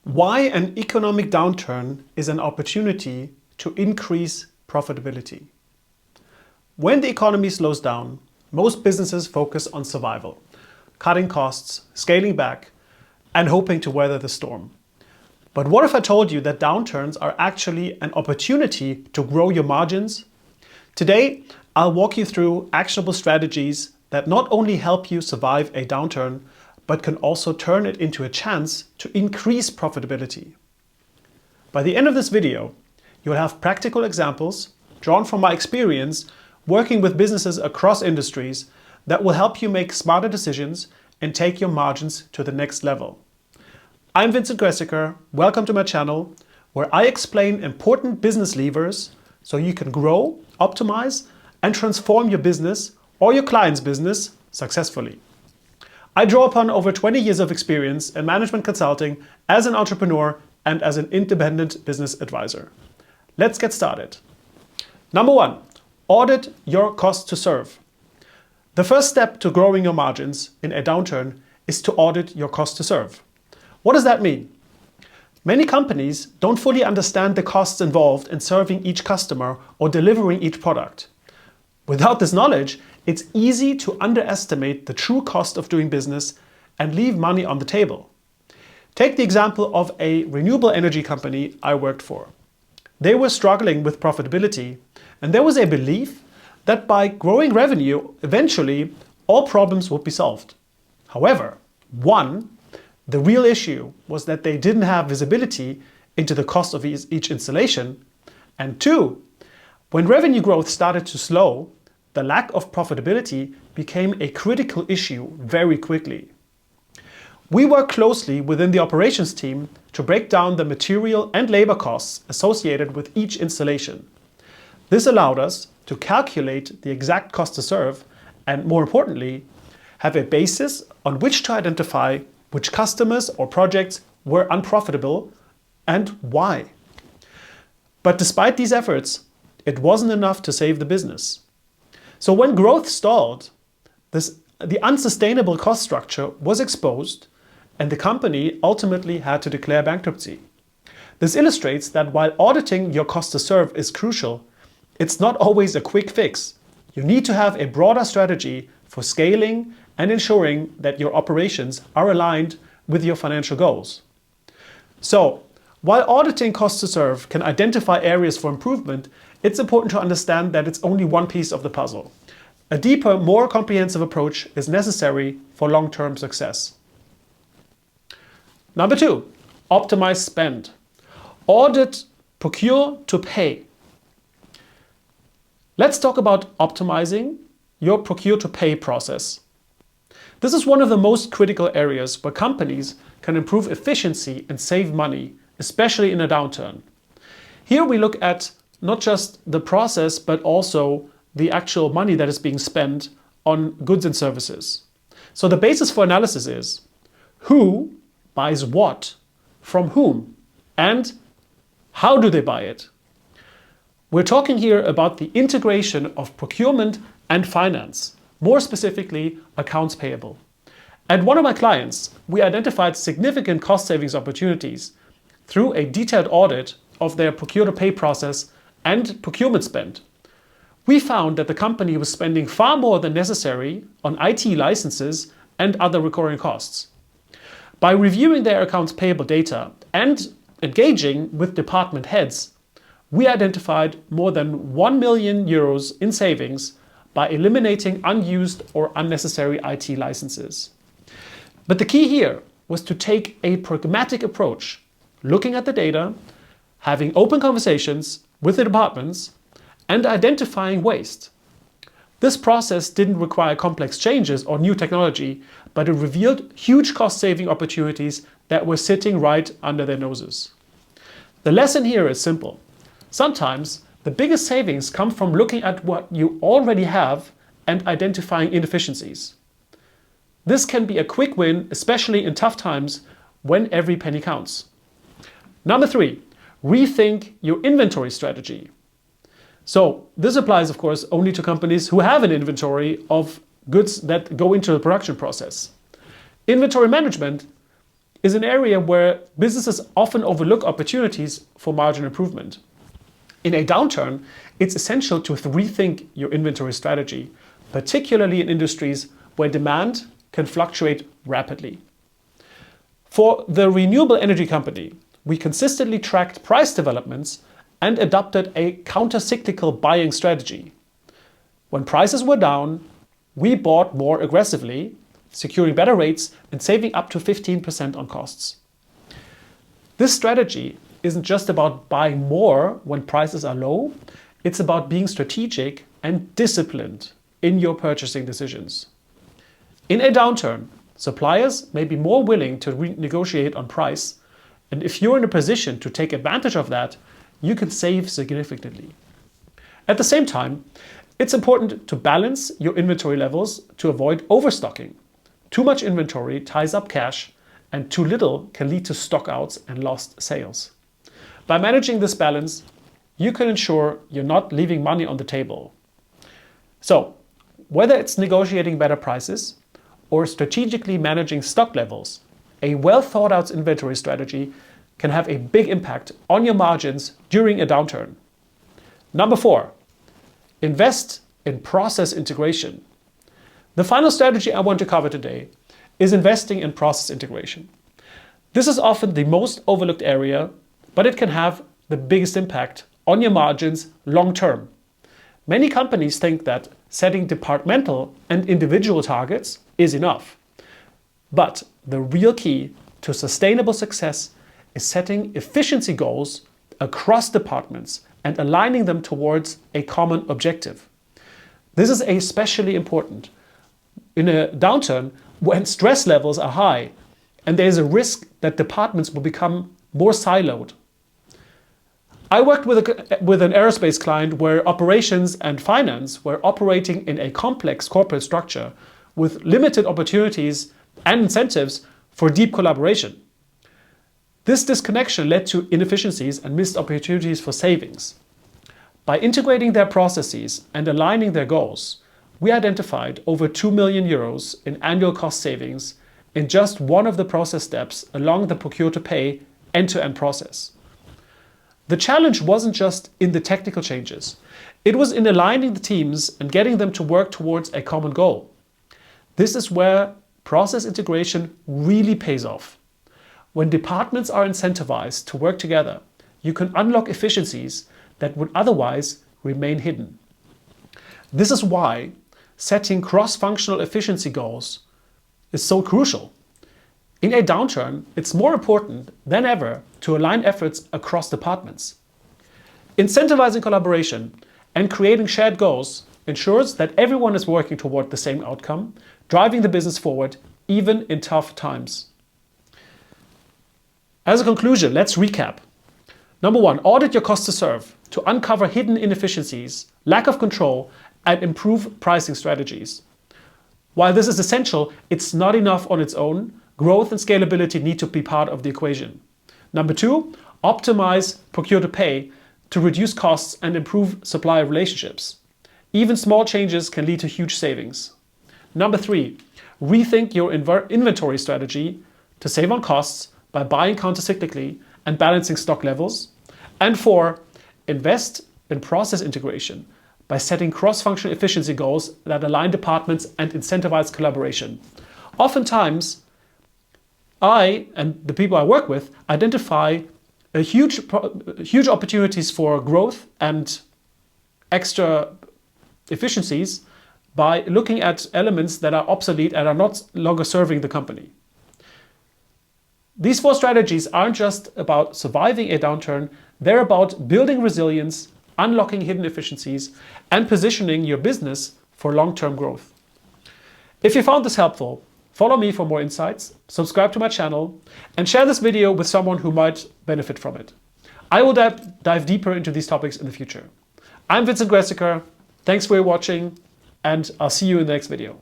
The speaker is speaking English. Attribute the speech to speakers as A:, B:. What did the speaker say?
A: Why an economic downturn is an opportunity to increase profitability. When the economy slows down, most businesses focus on survival, cutting costs, scaling back, and hoping to weather the storm. But what if I told you that downturns are actually an opportunity to grow your margins? Today, I'll walk you through actionable strategies that not only help you survive a downturn, but can also turn it into a chance to increase profitability. By the end of this video, you'll have practical examples drawn from my experience working with businesses across industries that will help you make smarter decisions and take your margins to the next level. I'm Vincent Gressieker. Welcome to my channel, where I explain important business levers so you can grow, optimize, and transform your business or your client's business successfully. I draw upon over 20 years of experience in management consulting as an entrepreneur and as an independent business advisor. Let's get started. Number 1, audit your cost to serve. The first step to growing your margins in a downturn is to audit your cost to serve. What does that mean? Many companies don't fully understand the costs involved in serving each customer or delivering each product. Without this knowledge, it's easy to underestimate the true cost of doing business and leave money on the table. Take the example of a renewable energy company I worked for. They were struggling with profitability, and there was a belief that by growing revenue, eventually all problems would be solved. However, the real issue was that they didn't have visibility into the cost of each installation, and 2, when revenue growth started to slow, the lack of profitability became a critical issue very quickly. We work closely within the operations team to break down the material and labor costs associated with each installation. This allowed us to calculate the exact cost to serve and, more importantly, have a basis on which to identify which customers or projects were unprofitable and why. But despite these efforts, it wasn't enough to save the business. So when growth stalled, the unsustainable cost structure was exposed and the company ultimately had to declare bankruptcy. This illustrates that while auditing your cost to serve is crucial, it's not always a quick fix. You need to have a broader strategy for scaling and ensuring that your operations are aligned with your financial goals. So, while auditing cost to serve can identify areas for improvement, it's important to understand that it's only one piece of the puzzle. A deeper, more comprehensive approach is necessary for long-term success. Number 2, optimize spend. Audit Procure-to-Pay. Let's talk about optimizing your Procure-to-Pay process. This is one of the most critical areas where companies can improve efficiency and save money, especially in a downturn. Here we look at not just the process, but also the actual money that is being spent on goods and services. So the basis for analysis is who buys what from whom and how do they buy it? We're talking here about the integration of procurement and finance, more specifically accounts payable. At one of my clients, we identified significant cost savings opportunities through a detailed audit of their procure-to-pay process and procurement spend. We found that the company was spending far more than necessary on IT licenses and other recurring costs. By reviewing their accounts payable data and engaging with department heads, we identified more than 1 million euros in savings by eliminating unused or unnecessary IT licenses. But the key here was to take a pragmatic approach, looking at the data, having open conversations with the departments, and identifying waste. This process didn't require complex changes or new technology, but it revealed huge cost-saving opportunities that were sitting right under their noses. The lesson here is simple. Sometimes the biggest savings come from looking at what you already have and identifying inefficiencies. This can be a quick win, especially in tough times when every penny counts. Number 3, rethink your inventory strategy. So this applies, of course, only to companies who have an inventory of goods that go into the production process. Inventory management is an area where businesses often overlook opportunities for margin improvement. In a downturn, it's essential to rethink your inventory strategy, particularly in industries where demand can fluctuate rapidly. For the renewable energy company, we consistently tracked price developments and adopted a counter-cyclical buying strategy. When prices were down, we bought more aggressively, securing better rates and saving up to 15% on costs. This strategy isn't just about buying more when prices are low, it's about being strategic and disciplined in your purchasing decisions. In a downturn, suppliers may be more willing to renegotiate on price, and if you're in a position to take advantage of that, you can save significantly. At the same time, it's important to balance your inventory levels to avoid overstocking. Too much inventory ties up cash, and too little can lead to stockouts and lost sales. By managing this balance, you can ensure you're not leaving money on the table. So, whether it's negotiating better prices or strategically managing stock levels, a well-thought-out inventory strategy can have a big impact on your margins during a downturn. Number 4, invest in process integration. The final strategy I want to cover today is investing in process integration. This is often the most overlooked area, but it can have the biggest impact on your margins long term. Many companies think that setting departmental and individual targets is enough. But the real key to sustainable success is setting efficiency goals across departments and aligning them towards a common objective. This is especially important in a downturn when stress levels are high and there is a risk that departments will become more siloed. I worked with an aerospace client where operations and finance were operating in a complex corporate structure with limited opportunities and incentives for deep collaboration. This disconnection led to inefficiencies and missed opportunities for savings. By integrating their processes and aligning their goals, we identified over 2 million euros in annual cost savings in just one of the process steps along the procure-to-pay end-to-end process. The challenge wasn't just in the technical changes. It was in aligning the teams and getting them to work towards a common goal. This is where process integration really pays off. When departments are incentivized to work together, you can unlock efficiencies that would otherwise remain hidden. This is why setting cross-functional efficiency goals is so crucial. In a downturn, it's more important than ever to align efforts across departments. Incentivizing collaboration and creating shared goals ensures that everyone is working toward the same outcome, driving the business forward even in tough times. As a conclusion, let's recap. Number 1, audit your cost to serve to uncover hidden inefficiencies, lack of control, and improve pricing strategies. While this is essential, it's not enough on its own. Growth and scalability need to be part of the equation. Number 2, optimize procure-to-pay to reduce costs and improve supplier relationships. Even small changes can lead to huge savings. Number 3, rethink your inventory strategy to save on costs by buying countercyclically and balancing stock levels. And 4, invest in process integration by setting cross-functional efficiency goals that align departments and incentivize collaboration. Oftentimes, I and the people I work with identify huge opportunities for growth and extra efficiencies by looking at elements that are obsolete and are not longer serving the company. These 4 strategies aren't just about surviving a downturn, they're about building resilience, unlocking hidden efficiencies, and positioning your business for long-term growth. If you found this helpful, follow me for more insights, subscribe to my channel, and share this video with someone who might benefit from it. I will dive deeper into these topics in the future. I'm Vincent Gressieker, thanks for watching, and I'll see you in the next video.